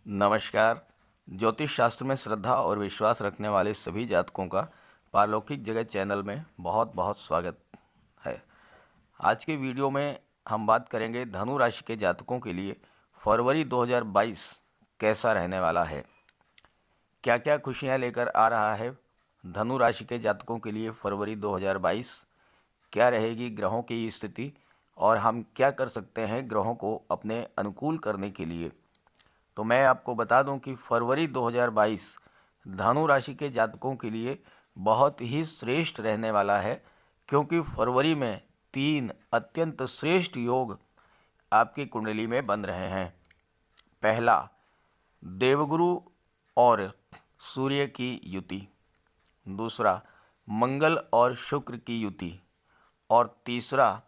नमस्कार। ज्योतिष शास्त्र में श्रद्धा और विश्वास रखने वाले सभी जातकों का पारलौकिक जगत चैनल में बहुत बहुत स्वागत है। आज के वीडियो में हम बात करेंगे धनु राशि के जातकों के लिए फरवरी 2022 कैसा रहने वाला है, क्या क्या खुशियां लेकर आ रहा है धनु राशि के जातकों के लिए फरवरी 2022, क्या रहेगी ग्रहों की स्थिति और हम क्या कर सकते हैं ग्रहों को अपने अनुकूल करने के लिए। तो मैं आपको बता दूं कि फरवरी 2022 धनु राशि के जातकों के लिए बहुत ही श्रेष्ठ रहने वाला है, क्योंकि फरवरी में 3 अत्यंत श्रेष्ठ योग आपकी कुंडली में बन रहे हैं। पहला, देवगुरु और सूर्य की युति। दूसरा, मंगल और शुक्र की युति। और तीसरा,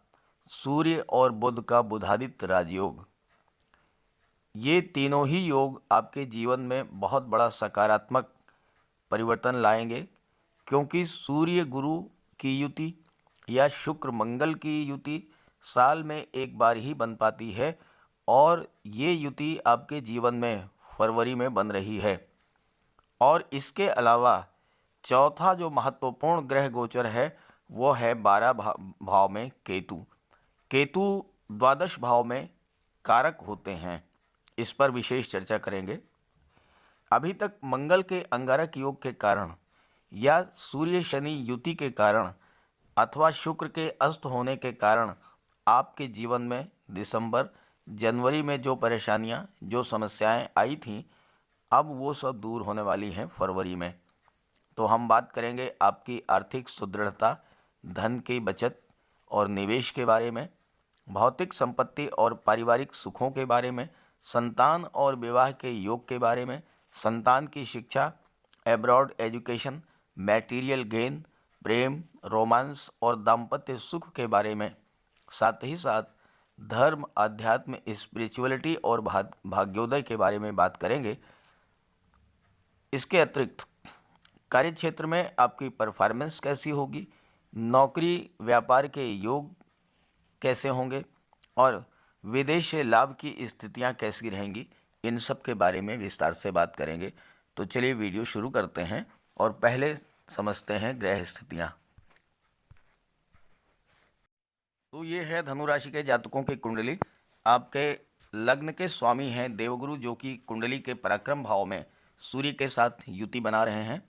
सूर्य और बुध का बुधादित्य राजयोग। ये तीनों ही योग आपके जीवन में बहुत बड़ा सकारात्मक परिवर्तन लाएंगे, क्योंकि सूर्य गुरु की युति या शुक्र मंगल की युति साल में एक बार ही बन पाती है, और ये युति आपके जीवन में फरवरी में बन रही है। और इसके अलावा चौथा जो महत्वपूर्ण ग्रह गोचर है वो है 12 भाव में केतु। केतु द्वादश भाव में कारक होते हैं, इस पर विशेष चर्चा करेंगे। अभी तक मंगल के अंगारक योग के कारण या सूर्य शनि युति के कारण अथवा शुक्र के अस्त होने के कारण आपके जीवन में दिसंबर जनवरी में जो परेशानियां जो समस्याएं आई थीं, अब वो सब दूर होने वाली हैं फरवरी में। तो हम बात करेंगे आपकी आर्थिक सुदृढ़ता, धन की बचत और निवेश के बारे में, भौतिक संपत्ति और पारिवारिक सुखों के बारे में, संतान और विवाह के योग के बारे में, संतान की शिक्षा, एब्रॉड एजुकेशन, मैटीरियल गेन, प्रेम, रोमांस और दाम्पत्य सुख के बारे में, साथ ही साथ धर्म, अध्यात्म, स्पिरिचुअलिटी और भाग्योदय के बारे में बात करेंगे। इसके अतिरिक्त कार्यक्षेत्र में आपकी परफॉर्मेंस कैसी होगी, नौकरी व्यापार के योग कैसे होंगे और विदेश से लाभ की स्थितियां कैसी रहेंगी, इन सब के बारे में विस्तार से बात करेंगे। तो चलिए वीडियो शुरू करते हैं और पहले समझते हैं ग्रह स्थितियां। तो ये है धनु राशि के जातकों की कुंडली। आपके लग्न के स्वामी हैं देवगुरु, जो कि कुंडली के पराक्रम भाव में सूर्य के साथ युति बना रहे हैं।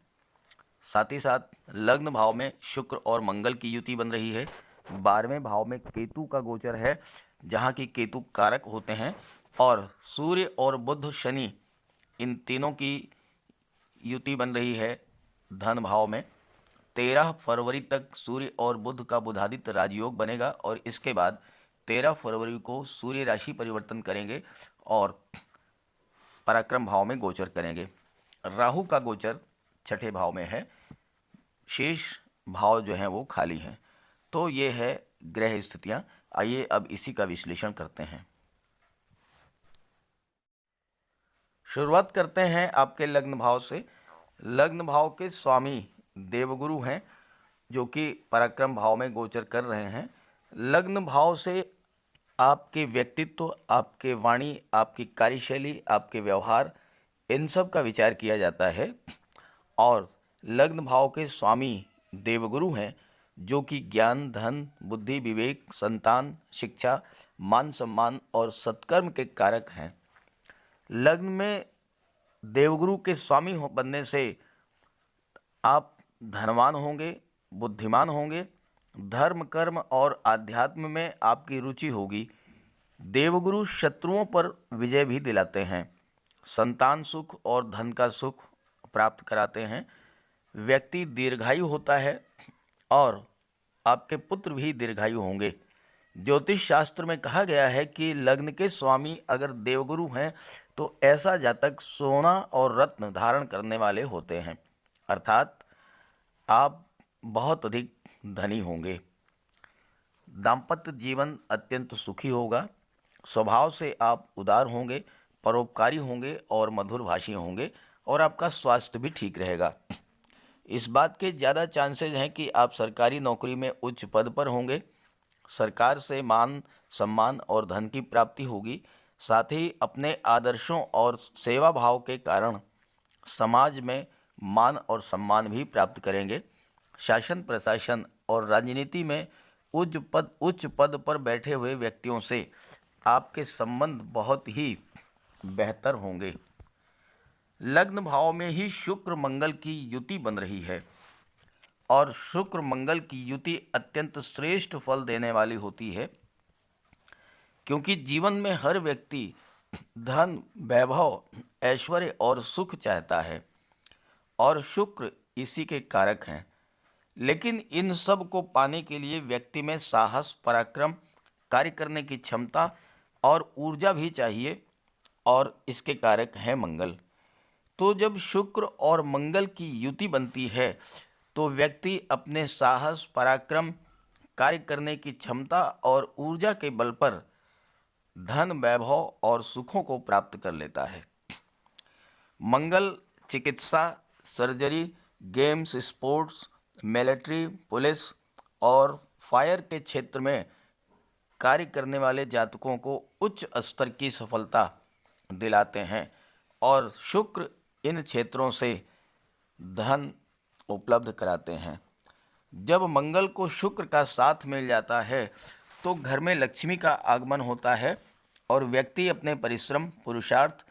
साथ ही साथ लग्न भाव में शुक्र और मंगल की युति बन रही है। 12वें भाव में केतु का गोचर है, जहाँ की केतु कारक होते हैं, और सूर्य और बुध शनि इन तीनों की युति बन रही है धन भाव में। 13 फरवरी तक सूर्य और बुध का बुधादित्य राजयोग बनेगा, और इसके बाद 13 फरवरी को सूर्य राशि परिवर्तन करेंगे और पराक्रम भाव में गोचर करेंगे। राहु का गोचर छठे भाव में है, शेष भाव जो हैं वो खाली हैं। तो ये है ग्रह स्थितियां। आइए अब इसी का विश्लेषण करते हैं। शुरुआत करते हैं आपके लग्न भाव से। लग्न भाव के स्वामी देवगुरु हैं, जो कि पराक्रम भाव में गोचर कर रहे हैं। लग्न भाव से आपके व्यक्तित्व, आपके वाणी, आपकी कार्यशैली, आपके व्यवहार, इन सब का विचार किया जाता है। और लग्न भाव के स्वामी देवगुरु हैं, जो कि ज्ञान, धन, बुद्धि, विवेक, संतान, शिक्षा, मान सम्मान और सत्कर्म के कारक हैं। लग्न में देवगुरु के स्वामी बनने से आप धनवान होंगे, बुद्धिमान होंगे, धर्म, कर्म और आध्यात्म में आपकी रुचि होगी। देवगुरु शत्रुओं पर विजय भी दिलाते हैं, संतान सुख और धन का सुख प्राप्त कराते हैं। व्यक्ति दीर्घायु होता है और आपके पुत्र भी दीर्घायु होंगे। ज्योतिष शास्त्र में कहा गया है कि लग्न के स्वामी अगर देवगुरु हैं तो ऐसा जातक सोना और रत्न धारण करने वाले होते हैं, अर्थात आप बहुत अधिक धनी होंगे। दाम्पत्य जीवन अत्यंत सुखी होगा। स्वभाव से आप उदार होंगे, परोपकारी होंगे और मधुरभाषी होंगे, और आपका स्वास्थ्य भी ठीक रहेगा। इस बात के ज़्यादा चांसेस हैं कि आप सरकारी नौकरी में उच्च पद पर होंगे। सरकार से मान सम्मान और धन की प्राप्ति होगी। साथ ही अपने आदर्शों और सेवा भाव के कारण समाज में मान और सम्मान भी प्राप्त करेंगे। शासन प्रशासन और राजनीति में उच्च पद पर बैठे हुए व्यक्तियों से आपके संबंध बहुत ही बेहतर होंगे। लग्न भाव में ही शुक्र मंगल की युति बन रही है और शुक्र मंगल की युति अत्यंत श्रेष्ठ फल देने वाली होती है, क्योंकि जीवन में हर व्यक्ति धन, वैभव, ऐश्वर्य और सुख चाहता है और शुक्र इसी के कारक हैं। लेकिन इन सब को पाने के लिए व्यक्ति में साहस, पराक्रम, कार्य करने की क्षमता और ऊर्जा भी चाहिए और इसके कारक है मंगल। तो जब शुक्र और मंगल की युति बनती है तो व्यक्ति अपने साहस, पराक्रम, कार्य करने की क्षमता और ऊर्जा के बल पर धन, वैभव और सुखों को प्राप्त कर लेता है। मंगल चिकित्सा, surgery, games, sports, military, police और फायर के क्षेत्र में कार्य करने वाले जातकों को उच्च स्तर की सफलता दिलाते हैं और शुक्र इन क्षेत्रों से धन उपलब्ध कराते हैं। जब मंगल को शुक्र का साथ मिल जाता है तो घर में लक्ष्मी का आगमन होता है और व्यक्ति अपने परिश्रम, पुरुषार्थ,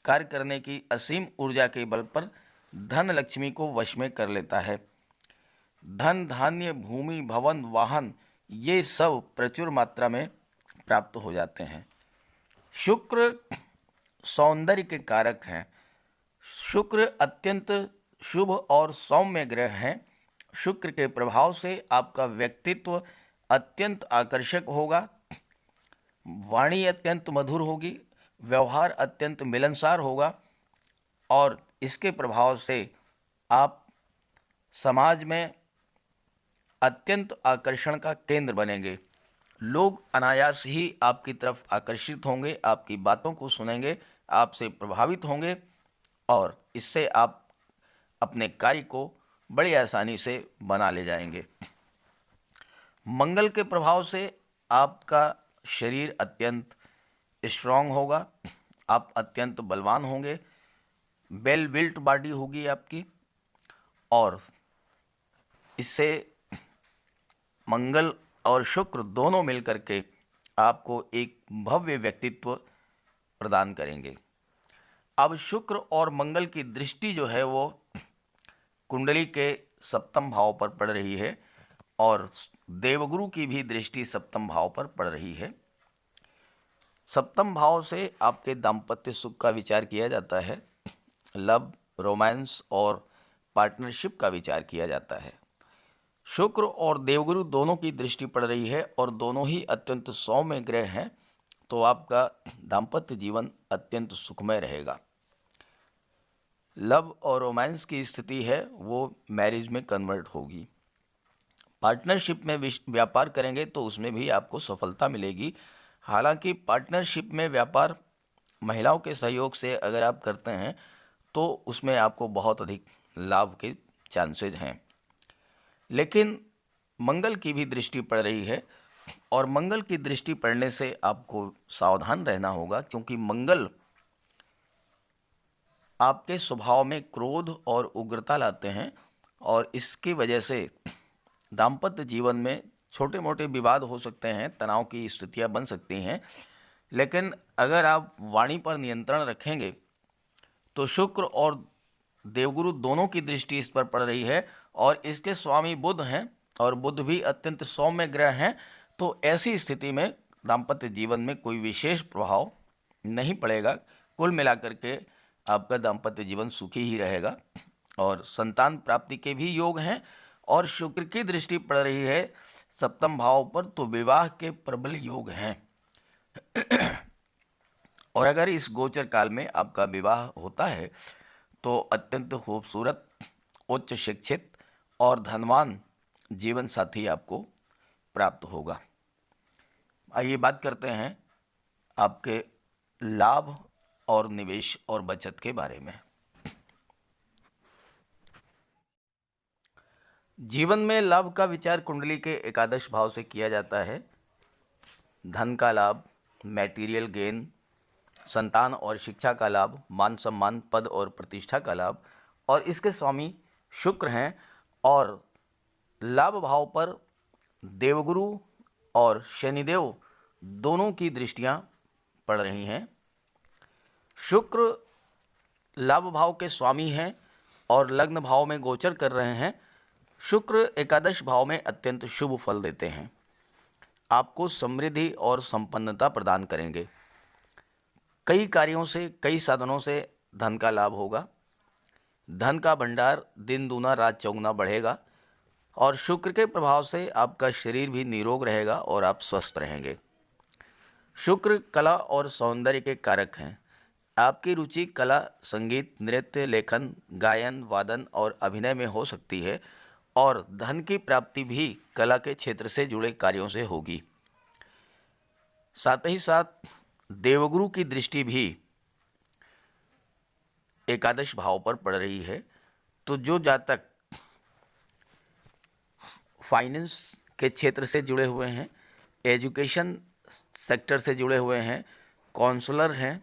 कार्य करने की असीम ऊर्जा के बल पर धन लक्ष्मी को वश में कर लेता है। धन, धान्य, भूमि, भवन, वाहन ये सब प्रचुर मात्रा में प्राप्त हो जाते हैं। शुक्र सौंदर्य के कारक हैं। शुक्र अत्यंत शुभ और सौम्य ग्रह हैं। शुक्र के प्रभाव से आपका व्यक्तित्व अत्यंत आकर्षक होगा, वाणी अत्यंत मधुर होगी, व्यवहार अत्यंत मिलनसार होगा और इसके प्रभाव से आप समाज में अत्यंत आकर्षण का केंद्र बनेंगे। लोग अनायास ही आपकी तरफ आकर्षित होंगे, आपकी बातों को सुनेंगे, आपसे प्रभावित होंगे और इससे आप अपने कार्य को बड़ी आसानी से बना ले जाएंगे। मंगल के प्रभाव से आपका शरीर अत्यंत स्ट्रांग होगा, आप अत्यंत बलवान होंगे, वेल बिल्ट बॉडी होगी आपकी और इससे मंगल और शुक्र दोनों मिलकर के आपको एक भव्य व्यक्तित्व प्रदान करेंगे। अब शुक्र और मंगल की दृष्टि जो है वो कुंडली के सप्तम भाव पर पड़ रही है और देवगुरु की भी दृष्टि सप्तम भाव पर पड़ रही है। सप्तम भाव से आपके दाम्पत्य सुख का विचार किया जाता है, लव, रोमांस और पार्टनरशिप का विचार किया जाता है। शुक्र और देवगुरु दोनों की दृष्टि पड़ रही है और दोनों ही अत्यंत सौम्य ग्रह हैं, तो आपका दाम्पत्य जीवन अत्यंत सुखमय रहेगा। लव और रोमांस की स्थिति है वो मैरिज में कन्वर्ट होगी। पार्टनरशिप में व्यापार करेंगे तो उसमें भी आपको सफलता मिलेगी। हालांकि पार्टनरशिप में व्यापार महिलाओं के सहयोग से अगर आप करते हैं तो उसमें आपको बहुत अधिक लाभ के चांसेज हैं। लेकिन मंगल की भी दृष्टि पड़ रही है और मंगल की दृष्टि पड़ने से आपको सावधान रहना होगा, क्योंकि मंगल आपके स्वभाव में क्रोध और उग्रता लाते हैं और इसकी वजह से दाम्पत्य जीवन में छोटे मोटे विवाद हो सकते हैं, तनाव की स्थितियां बन सकती हैं। लेकिन अगर आप वाणी पर नियंत्रण रखेंगे तो शुक्र और देवगुरु दोनों की दृष्टि इस पर पड़ रही है और इसके स्वामी बुध हैं और बुध भी अत्यंत सौम्य ग्रह हैं, तो ऐसी स्थिति में दाम्पत्य जीवन में कोई विशेष प्रभाव नहीं पड़ेगा। कुल मिलाकर के आपका दाम्पत्य जीवन सुखी ही रहेगा और संतान प्राप्ति के भी योग हैं और शुक्र की दृष्टि पड़ रही है सप्तम भाव पर, तो विवाह के प्रबल योग हैं। और अगर इस गोचर काल में आपका विवाह होता है तो अत्यंत खूबसूरत, उच्च शिक्षित और धनवान जीवन साथी आपको प्राप्त होगा। आइए बात करते हैं आपके लाभ और निवेश और बचत के बारे में। जीवन में लाभ का विचार कुंडली के एकादश भाव से किया जाता है। धन का लाभ, मैटीरियल गेन, संतान और शिक्षा का लाभ, मान सम्मान, पद और प्रतिष्ठा का लाभ। और इसके स्वामी शुक्र हैं और लाभ भाव पर देवगुरु और शनिदेव दोनों की दृष्टियां पड़ रही हैं। शुक्र लाभ भाव के स्वामी हैं और लग्न भाव में गोचर कर रहे हैं। शुक्र एकादश भाव में अत्यंत शुभ फल देते हैं, आपको समृद्धि और संपन्नता प्रदान करेंगे। कई कार्यों से, कई साधनों से धन का लाभ होगा। धन का भंडार दिन दूना रात चौगुना बढ़ेगा और शुक्र के प्रभाव से आपका शरीर भी निरोग रहेगा और आप स्वस्थ रहेंगे। शुक्र कला और सौंदर्य के कारक हैं। आपकी रुचि कला, संगीत, नृत्य, लेखन, गायन, वादन और अभिनय में हो सकती है और धन की प्राप्ति भी कला के क्षेत्र से जुड़े कार्यों से होगी। साथ ही साथ देवगुरु की दृष्टि भी एकादश भाव पर पड़ रही है, तो जो जातक फाइनेंस के क्षेत्र से जुड़े हुए हैं, एजुकेशन सेक्टर से जुड़े हुए हैं, काउंसलर हैं,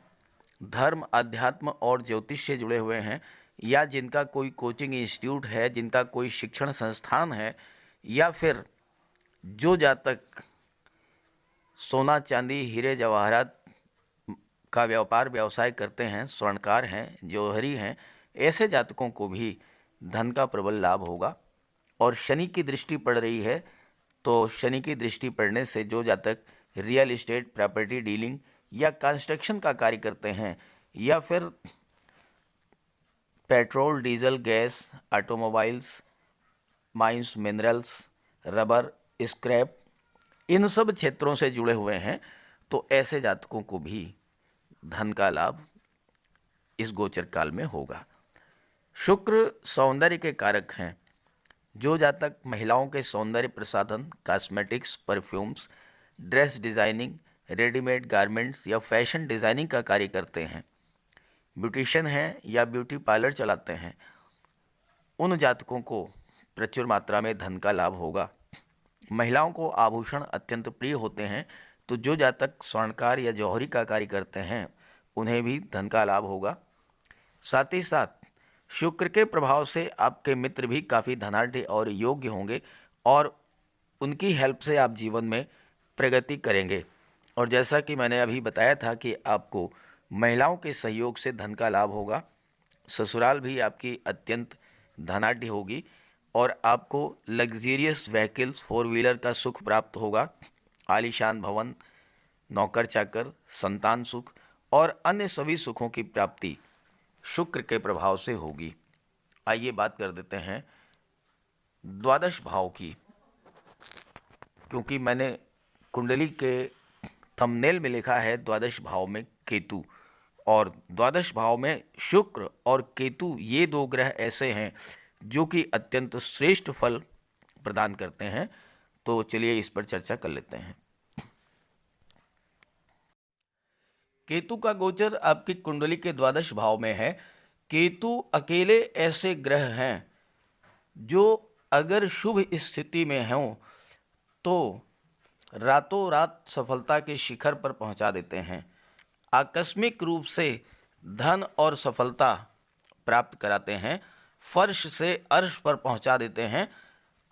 धर्म, अध्यात्म और ज्योतिष से जुड़े हुए हैं, या जिनका कोई कोचिंग इंस्टीट्यूट है, जिनका कोई शिक्षण संस्थान है, या फिर जो जातक सोना चांदी हीरे जवाहरात का व्यापार व्यवसाय करते हैं, स्वर्णकार हैं, जौहरी हैं, ऐसे जातकों को भी धन का प्रबल लाभ होगा। और शनि की दृष्टि पड़ रही है, तो शनि की दृष्टि पड़ने से जो जातक रियल इस्टेट, प्रॉपर्टी डीलिंग या कंस्ट्रक्शन का कार्य करते हैं, या फिर petrol, diesel, gas, automobiles, mines, minerals, rubber, scrap, इन सब क्षेत्रों से जुड़े हुए हैं, तो ऐसे जातकों को भी धन का लाभ इस गोचर काल में होगा। शुक्र सौंदर्य के कारक हैं। जो जातक महिलाओं के सौंदर्य प्रसाधन, cosmetics, perfumes, dress designing, readymade garments या फैशन डिज़ाइनिंग का कार्य करते हैं, ब्यूटिशियन हैं या ब्यूटी पार्लर चलाते हैं, उन जातकों को प्रचुर मात्रा में धन का लाभ होगा। महिलाओं को आभूषण अत्यंत प्रिय होते हैं, तो जो जातक स्वर्णकार या जौहरी का कार्य करते हैं उन्हें भी धन का लाभ होगा। साथ ही साथ शुक्र के प्रभाव से आपके मित्र भी काफ़ी धनाढ़ और योग्य होंगे और उनकी हेल्प से आप जीवन में प्रगति करेंगे। और जैसा कि मैंने अभी बताया था कि आपको महिलाओं के सहयोग से धन का लाभ होगा। ससुराल भी आपकी अत्यंत धनाढ़ होगी और आपको लग्जीरियस व्हीकल्स, 4 व्हीलर का सुख प्राप्त होगा। आलीशान भवन, नौकर चाकर, संतान सुख और अन्य सभी सुखों की प्राप्ति शुक्र के प्रभाव से होगी। आइए बात कर देते हैं द्वादश भाव की, क्योंकि मैंने कुंडली के थंबनेल में लिखा है द्वादश भाव में केतु, और द्वादश भाव में शुक्र और केतु ये दो ग्रह ऐसे हैं जो कि अत्यंत श्रेष्ठ फल प्रदान करते हैं। तो चलिए इस पर चर्चा कर लेते हैं। केतु का गोचर आपकी कुंडली के द्वादश भाव में है। केतु अकेले ऐसे ग्रह हैं जो अगर शुभ स्थिति में हों तो रातों रात सफलता के शिखर पर पहुंचा देते हैं। आकस्मिक रूप से धन और सफलता प्राप्त कराते हैं, फर्श से अर्श पर पहुंचा देते हैं।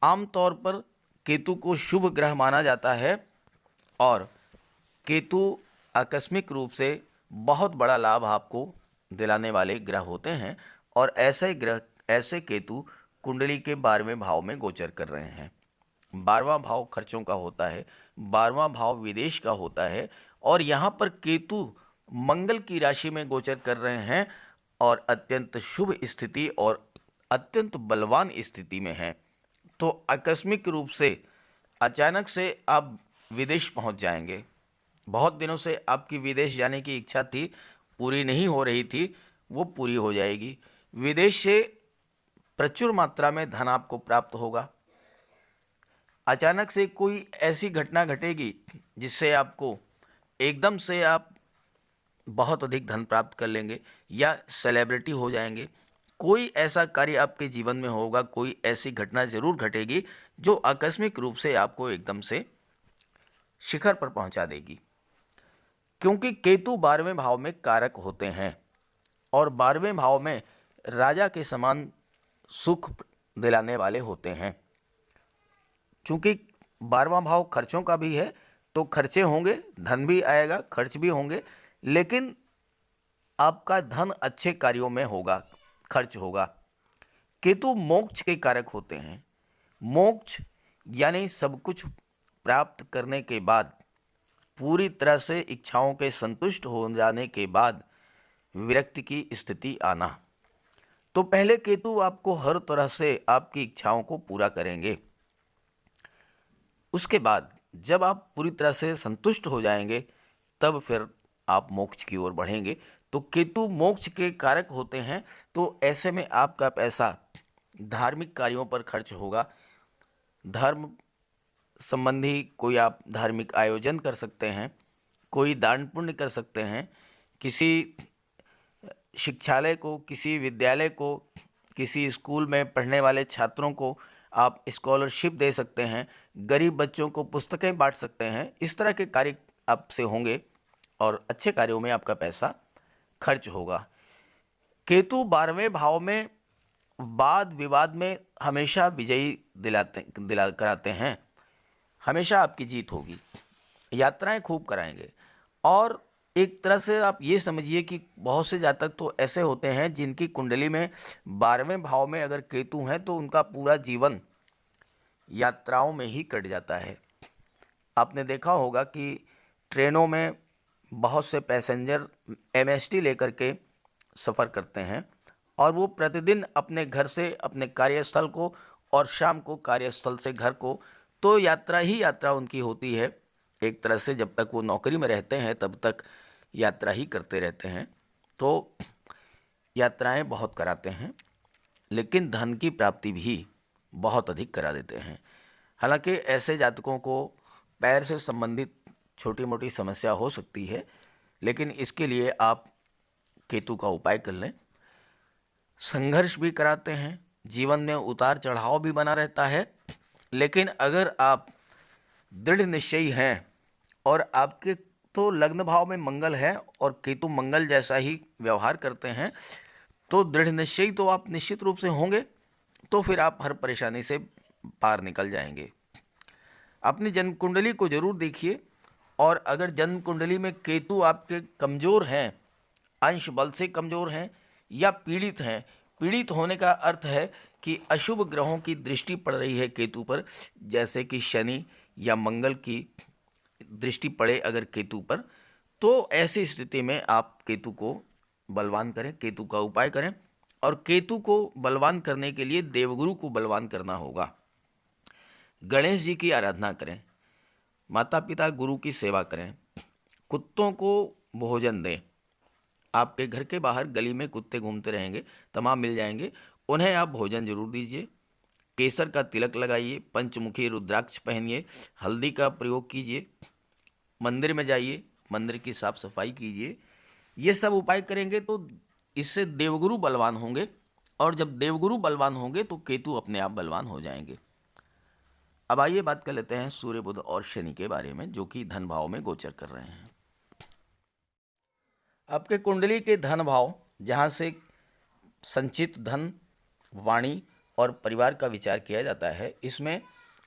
आमतौर पर केतु को शुभ ग्रह माना जाता है और केतु आकस्मिक रूप से बहुत बड़ा लाभ आपको दिलाने वाले ग्रह होते हैं। और ऐसे ग्रह, ऐसे केतु कुंडली के 12वें भाव में गोचर कर रहे हैं। 12वां भाव खर्चों का होता है, 12वां भाव विदेश का होता है, और यहाँ पर केतु मंगल की राशि में गोचर कर रहे हैं और अत्यंत शुभ स्थिति और अत्यंत बलवान स्थिति में हैं। तो आकस्मिक रूप से अचानक से आप विदेश पहुंच जाएंगे। बहुत दिनों से आपकी विदेश जाने की इच्छा थी, पूरी नहीं हो रही थी, वो पूरी हो जाएगी। विदेश से प्रचुर मात्रा में धन आपको प्राप्त होगा। अचानक से कोई ऐसी घटना घटेगी जिससे आपको एकदम से आप बहुत अधिक धन प्राप्त कर लेंगे या सेलिब्रिटी हो जाएंगे। कोई ऐसा कार्य आपके जीवन में होगा, कोई ऐसी घटना जरूर घटेगी जो आकस्मिक रूप से आपको एकदम से शिखर पर पहुंचा देगी। क्योंकि केतु 12वें भाव में कारक होते हैं और 12वें भाव में राजा के समान सुख दिलाने वाले होते हैं। चूंकि 12वां भाव खर्चों का भी है तो खर्चे होंगे, धन भी आएगा, खर्च भी होंगे, लेकिन आपका धन अच्छे कार्यों में होगा, खर्च होगा। केतु मोक्ष के कारक होते हैं। मोक्ष यानी सब कुछ प्राप्त करने के बाद, पूरी तरह से इच्छाओं के संतुष्ट हो जाने के बाद विरक्ति की स्थिति आना। तो पहले केतु आपको हर तरह से आपकी इच्छाओं को पूरा करेंगे। उसके बाद जब आप पूरी तरह से संतुष्ट हो जाएंगे तब फिर आप मोक्ष की ओर बढ़ेंगे। तो केतु मोक्ष के कारक होते हैं, तो ऐसे में आपका पैसा धार्मिक कार्यों पर खर्च होगा। धर्म संबंधी कोई आप धार्मिक आयोजन कर सकते हैं, कोई दान पुण्य कर सकते हैं, किसी शिक्षालय को, किसी विद्यालय को, किसी स्कूल में पढ़ने वाले छात्रों को आप स्कॉलरशिप दे सकते हैं, गरीब बच्चों को पुस्तकें बांट सकते हैं। इस तरह के कार्य आपसे होंगे और अच्छे कार्यों में आपका पैसा खर्च होगा। केतु 12वें भाव में वाद विवाद में हमेशा विजयी कराते हैं। हमेशा आपकी जीत होगी, यात्राएं खूब कराएंगे। और एक तरह से आप ये समझिए कि बहुत से जातक तो ऐसे होते हैं जिनकी कुंडली में 12वें भाव में अगर केतु हैं तो उनका पूरा जीवन यात्राओं में ही कट जाता है। आपने देखा होगा कि ट्रेनों में बहुत से पैसेंजर एमएसटी लेकर के सफ़र करते हैं और वो प्रतिदिन अपने घर से अपने कार्यस्थल को और शाम को कार्यस्थल से घर को, तो यात्रा ही यात्रा उनकी होती है। एक तरह से जब तक वो नौकरी में रहते हैं तब तक यात्रा ही करते रहते हैं। तो यात्राएं बहुत कराते हैं, लेकिन धन की प्राप्ति भी बहुत अधिक करा देते हैं। हालांकि ऐसे जातकों को पैर से संबंधित छोटी मोटी समस्या हो सकती है, लेकिन इसके लिए आप केतु का उपाय कर लें। संघर्ष भी कराते हैं, जीवन में उतार चढ़ाव भी बना रहता है, लेकिन अगर आप दृढ़ निश्चयी हैं और आपके तो लग्न भाव में मंगल है और केतु मंगल जैसा ही व्यवहार करते हैं, तो दृढ़ निश्चयी तो आप निश्चित रूप से होंगे, तो फिर आप हर परेशानी से पार निकल जाएंगे। अपनी जन्म कुंडली को जरूर देखिए, और अगर जन्म कुंडली में केतु आपके कमज़ोर हैं, अंश बल से कमज़ोर हैं या पीड़ित हैं, पीड़ित होने का अर्थ है कि अशुभ ग्रहों की दृष्टि पड़ रही है केतु पर, जैसे कि शनि या मंगल की दृष्टि पड़े अगर केतु पर, तो ऐसी स्थिति में आप केतु को बलवान करें, केतु का उपाय करें। और केतु को बलवान करने के लिए देवगुरु को बलवान करना होगा। गणेश जी की आराधना करें, माता पिता गुरु की सेवा करें, कुत्तों को भोजन दें। आपके घर के बाहर गली में कुत्ते घूमते रहेंगे, तमाम मिल जाएंगे, उन्हें आप भोजन जरूर दीजिए। केसर का तिलक लगाइए, पंचमुखी रुद्राक्ष पहनिए, हल्दी का प्रयोग कीजिए, मंदिर में जाइए, मंदिर की साफ सफाई कीजिए। ये सब उपाय करेंगे तो इससे देवगुरु बलवान होंगे, और जब देवगुरु बलवान होंगे तो केतु अपने आप बलवान हो जाएंगे। अब आइए बात कर लेते हैं सूर्य, बुध और शनि के बारे में, जो कि धन भाव में गोचर कर रहे हैं। आपके कुंडली के धन भाव, जहाँ से संचित धन, वाणी और परिवार का विचार किया जाता है, इसमें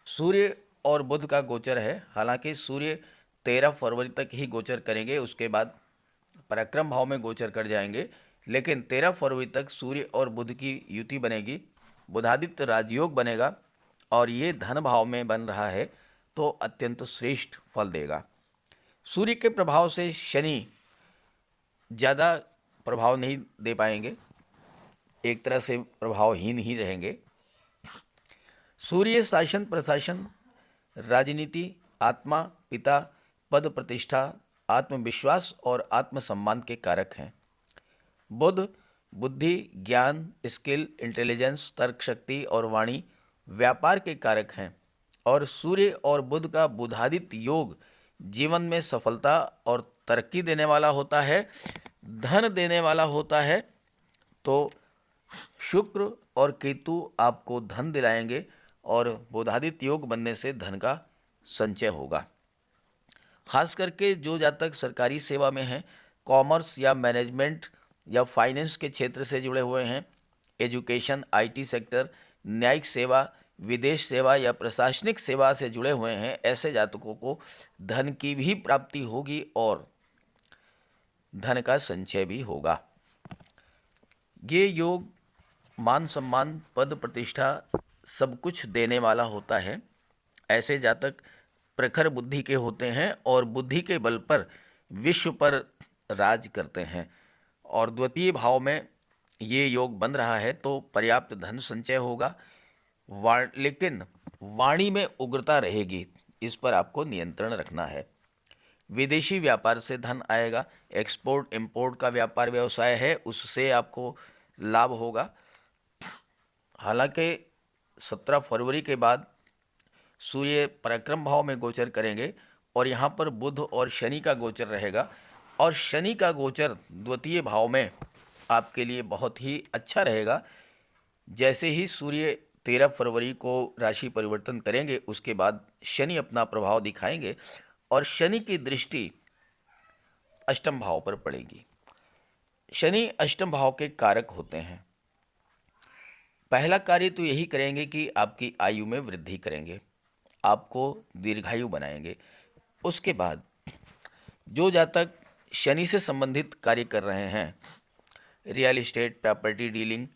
सूर्य और बुध का गोचर है। हालांकि सूर्य 13 फरवरी तक ही गोचर करेंगे, उसके बाद पराक्रम भाव में गोचर कर जाएंगे, लेकिन 13 फरवरी तक सूर्य और बुध की युति बनेगी, बुधादित्य राजयोग बनेगा, और ये धन भाव में बन रहा है तो अत्यंत श्रेष्ठ फल देगा। सूर्य के प्रभाव से शनि ज़्यादा प्रभाव नहीं दे पाएंगे, एक तरह से प्रभावहीन ही रहेंगे। सूर्य शासन प्रशासन, राजनीति, आत्मा, पिता, पद प्रतिष्ठा, आत्मविश्वास और आत्मसम्मान के कारक हैं। बुध बुद्धि, ज्ञान, स्किल, इंटेलिजेंस, तर्क शक्ति और वाणी, व्यापार के कारक हैं। और सूर्य और बुध का बुधादित्य योग जीवन में सफलता और तरक्की देने वाला होता है, धन देने वाला होता है। तो शुक्र और केतु आपको धन दिलाएंगे और बुधादित्य योग बनने से धन का संचय होगा। खास करके जो जातक सरकारी सेवा में हैं, कॉमर्स या मैनेजमेंट या फाइनेंस के क्षेत्र से जुड़े हुए हैं, एजुकेशन, आईटी सेक्टर, न्यायिक सेवा, विदेश सेवा या प्रशासनिक सेवा से जुड़े हुए हैं, ऐसे जातकों को धन की भी प्राप्ति होगी और धन का संचय भी होगा। ये योग मान सम्मान, पद प्रतिष्ठा सब कुछ देने वाला होता है। ऐसे जातक प्रखर बुद्धि के होते हैं और बुद्धि के बल पर विश्व पर राज करते हैं। और द्वितीय भाव में ये योग बन रहा है तो पर्याप्त धन संचय होगा। लेकिन वाणी में उग्रता रहेगी, इस पर आपको नियंत्रण रखना है। विदेशी व्यापार से धन आएगा। एक्सपोर्ट इंपोर्ट का व्यापार व्यवसाय है, उससे आपको लाभ होगा। हालांकि 17 फरवरी के बाद सूर्य पराक्रम भाव में गोचर करेंगे और यहाँ पर बुध और शनि का गोचर रहेगा, और शनि का गोचर द्वितीय भाव में आपके लिए बहुत ही अच्छा रहेगा। जैसे ही सूर्य 13 फरवरी को राशि परिवर्तन करेंगे, उसके बाद शनि अपना प्रभाव दिखाएंगे और शनि की दृष्टि अष्टम भाव पर पड़ेगी। शनि अष्टम भाव के कारक होते हैं। पहला कार्य तो यही करेंगे कि आपकी आयु में वृद्धि करेंगे, आपको दीर्घायु बनाएंगे। उसके बाद जो जातक शनि से संबंधित कार्य कर रहे हैं, रियल एस्टेट, प्रॉपर्टी डीलिंग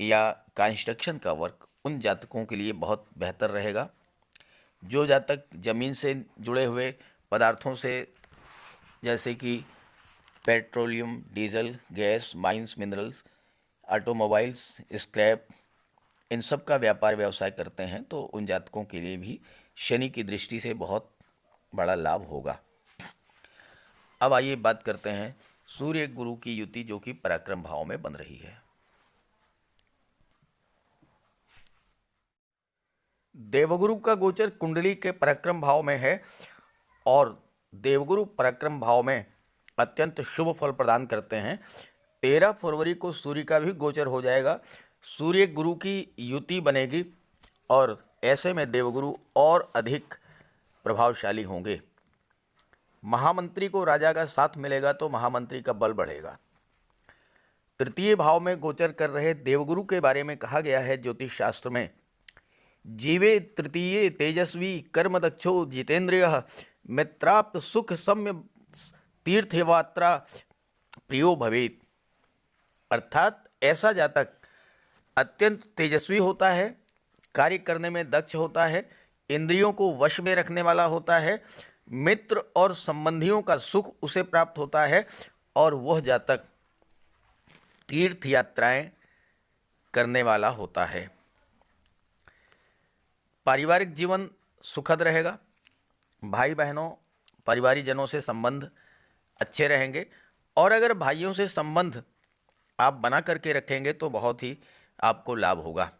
या कंस्ट्रक्शन का वर्क, उन जातकों के लिए बहुत बेहतर रहेगा। जो जातक ज़मीन से जुड़े हुए पदार्थों से, जैसे कि petroleum, diesel, gas, mines, minerals, automobiles, scrap, इन सब का व्यापार व्यवसाय करते हैं, तो उन जातकों के लिए भी शनि की दृष्टि से बहुत बड़ा लाभ होगा। अब आइए बात करते हैं सूर्य गुरु की युति जो कि पराक्रम भाव में बन रही है। देवगुरु का गोचर कुंडली के पराक्रम भाव में है और देवगुरु पराक्रम भाव में अत्यंत शुभ फल प्रदान करते हैं। 13 फरवरी को सूर्य का भी गोचर हो जाएगा, सूर्य गुरु की युति बनेगी और ऐसे में देवगुरु और अधिक प्रभावशाली होंगे। महामंत्री को राजा का साथ मिलेगा तो महामंत्री का बल बढ़ेगा। तृतीय भाव में गोचर कर रहे देवगुरु के बारे में कहा गया है ज्योतिष शास्त्र में, जीवे तृतीय तेजस्वी कर्मदक्षो जितेंद्रिय मित्राप्त सुख सम्य तीर्थयात्रा प्रियो भवेत। अर्थात ऐसा जातक अत्यंत तेजस्वी होता है, कार्य करने में दक्ष होता है, इंद्रियों को वश में रखने वाला होता है, मित्र और संबंधियों का सुख उसे प्राप्त होता है और वह जातक तीर्थ यात्राएं करने वाला होता है। पारिवारिक जीवन सुखद रहेगा। भाई बहनों, परिवारीजनों से संबंध अच्छे रहेंगे और अगर भाइयों से संबंध आप बना करके रखेंगे तो बहुत ही आपको लाभ होगा।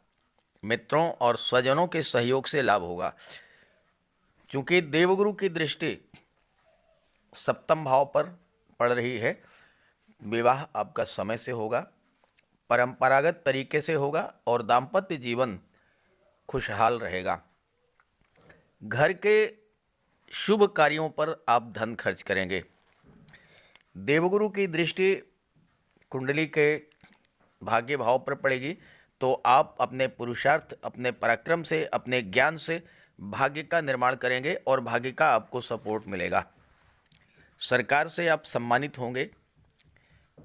मित्रों और स्वजनों के सहयोग से लाभ होगा। चूँकि देवगुरु की दृष्टि सप्तम भाव पर पड़ रही है, विवाह आपका समय से होगा, परंपरागत तरीके से होगा और दाम्पत्य जीवन खुशहाल रहेगा। घर के शुभ कार्यों पर आप धन खर्च करेंगे। देवगुरु की दृष्टि कुंडली के भाग्य भाव पर पड़ेगी तो आप अपने पुरुषार्थ, अपने पराक्रम से, अपने ज्ञान से भाग्य का निर्माण करेंगे और भाग्य का आपको सपोर्ट मिलेगा। सरकार से आप सम्मानित होंगे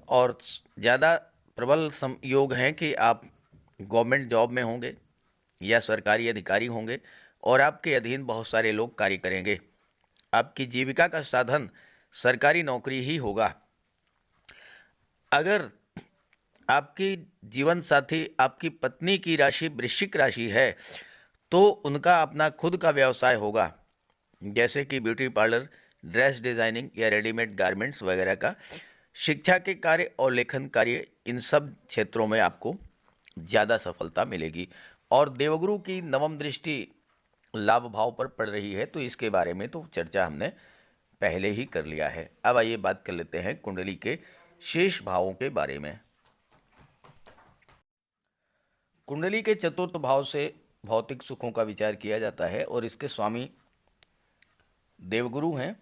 और ज़्यादा प्रबल योग हैं कि आप गवर्नमेंट जॉब में होंगे या सरकारी अधिकारी होंगे और आपके अधीन बहुत सारे लोग कार्य करेंगे। आपकी जीविका का साधन सरकारी नौकरी ही होगा। अगर आपकी जीवन साथी, आपकी पत्नी की राशि वृश्चिक राशि है तो उनका अपना खुद का व्यवसाय होगा, जैसे कि ब्यूटी पार्लर, ड्रेस डिज़ाइनिंग या रेडीमेड गारमेंट्स वगैरह का। शिक्षा के कार्य और लेखन कार्य, इन सब क्षेत्रों में आपको ज़्यादा सफलता मिलेगी। और देवगुरु की नवम दृष्टि लाभ भाव पर पड़ रही है तो इसके बारे में तो चर्चा हमने पहले ही कर लिया है। अब आइए बात कर लेते हैं कुंडली के शेष भावों के बारे में। कुंडली के चतुर्थ भाव से भौतिक सुखों का विचार किया जाता है और इसके स्वामी देवगुरु हैं।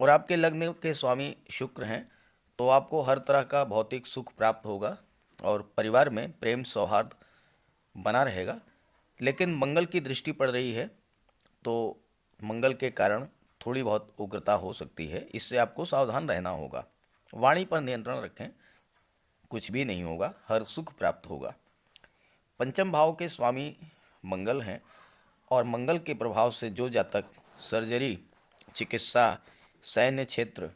और आपके लग्न के स्वामी शुक्र हैं, तो आपको हर तरह का भौतिक सुख प्राप्त होगा और परिवार में प्रेम सौहार्द बना रहेगा। लेकिन मंगल की दृष्टि पड़ रही है, तो मंगल के कारण थोड़ी बहुत उग्रता हो सकती है, इससे आपको सावधान रहना होगा। वाणी पर नियंत्रण रखें, कुछ भी नहीं होगा, हर सुख प्राप्त होगा। पंचम भाव के स्वामी मंगल हैं और मंगल के प्रभाव से जो जातक सर्जरी, चिकित्सा, सैन्य क्षेत्र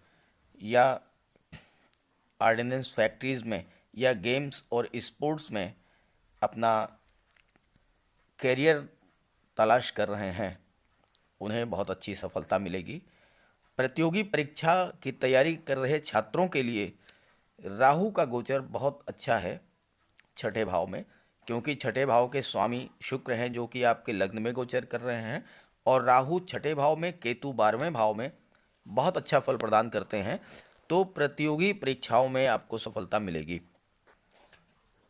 या ऑर्डिनेंस फैक्ट्रीज में या गेम्स और स्पोर्ट्स में अपना करियर तलाश कर रहे हैं, उन्हें बहुत अच्छी सफलता मिलेगी। प्रतियोगी परीक्षा की तैयारी कर रहे छात्रों के लिए राहु का गोचर बहुत अच्छा है छठे भाव में, क्योंकि छठे भाव के स्वामी शुक्र हैं जो कि आपके लग्न में गोचर कर रहे हैं, और राहु छठे भाव में, केतु 12वें भाव में बहुत अच्छा फल प्रदान करते हैं। तो प्रतियोगी परीक्षाओं में आपको सफलता मिलेगी।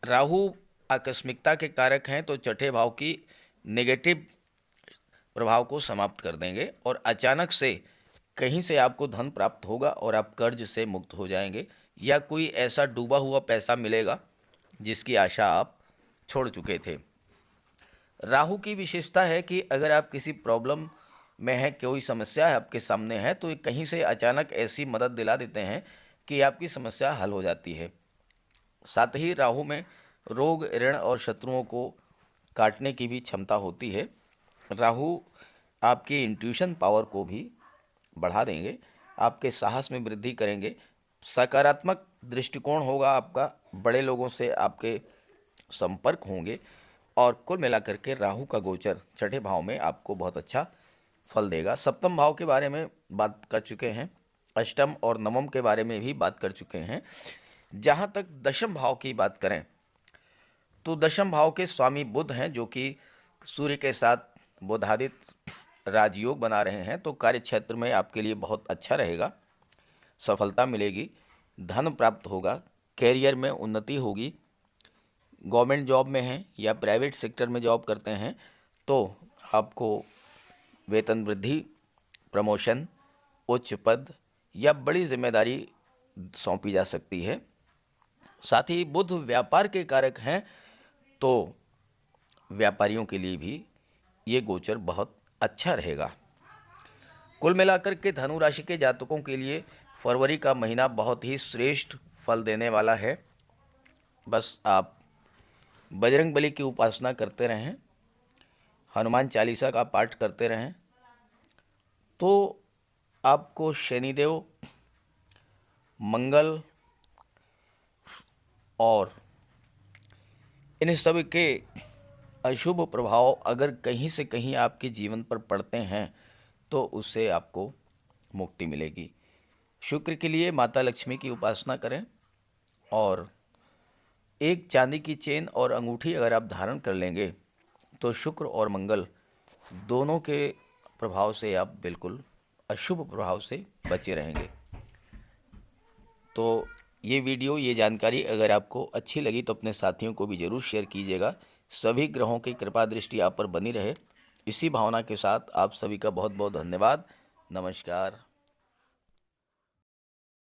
राहु आकस्मिकता के कारक हैं, तो छठे भाव की नेगेटिव प्रभाव को समाप्त कर देंगे और अचानक से कहीं से आपको धन प्राप्त होगा और आप कर्ज से मुक्त हो जाएंगे, या कोई ऐसा डूबा हुआ पैसा मिलेगा जिसकी आशा आप छोड़ चुके थे। राहु की विशेषता है कि अगर आप किसी प्रॉब्लम में हैं, कोई समस्या है आपके सामने है, तो कहीं से अचानक ऐसी मदद दिला देते हैं कि आपकी समस्या हल हो जाती है। साथ ही राहु में रोग, ऋण और शत्रुओं को काटने की भी क्षमता होती है। राहु आपकी इंट्यूशन पावर को भी बढ़ा देंगे, आपके साहस में वृद्धि करेंगे, सकारात्मक दृष्टिकोण होगा आपका, बड़े लोगों से आपके संपर्क होंगे, और कुल मिलाकर के राहु का गोचर छठे भाव में आपको बहुत अच्छा फल देगा। सप्तम भाव के बारे में बात कर चुके हैं, अष्टम और नवम के बारे में भी बात कर चुके हैं। जहाँ तक दशम भाव की बात करें, तो दशम भाव के स्वामी बुध हैं जो कि सूर्य के साथ बुधादित राजयोग बना रहे हैं, तो कार्य क्षेत्र में आपके लिए बहुत अच्छा रहेगा, सफलता मिलेगी, धन प्राप्त होगा, कैरियर में उन्नति होगी। गवर्नमेंट जॉब में हैं या प्राइवेट सेक्टर में जॉब करते हैं तो आपको वेतन वृद्धि, प्रमोशन, उच्च पद या बड़ी जिम्मेदारी सौंपी जा सकती है। साथ ही बुध व्यापार के कारक हैं, तो व्यापारियों के लिए भी ये गोचर बहुत अच्छा रहेगा। कुल मिलाकर के धनु राशि के जातकों के लिए फरवरी का महीना बहुत ही श्रेष्ठ फल देने वाला है। बस आप बजरंगबली की उपासना करते रहें, हनुमान चालीसा का पाठ करते रहें, तो आपको शनिदेव, मंगल और इन सब के अशुभ प्रभाव अगर कहीं से कहीं आपके जीवन पर पड़ते हैं तो उससे आपको मुक्ति मिलेगी। शुक्र के लिए माता लक्ष्मी की उपासना करें, और एक चांदी की चेन और अंगूठी अगर आप धारण कर लेंगे तो शुक्र और मंगल दोनों के प्रभाव से आप बिल्कुल अशुभ प्रभाव से बचे रहेंगे। तो ये वीडियो, ये जानकारी अगर आपको अच्छी लगी तो अपने साथियों को भी ज़रूर शेयर कीजिएगा। सभी ग्रहों की कृपा दृष्टि आप पर बनी रहे, इसी भावना के साथ आप सभी का बहुत बहुत धन्यवाद। नमस्कार।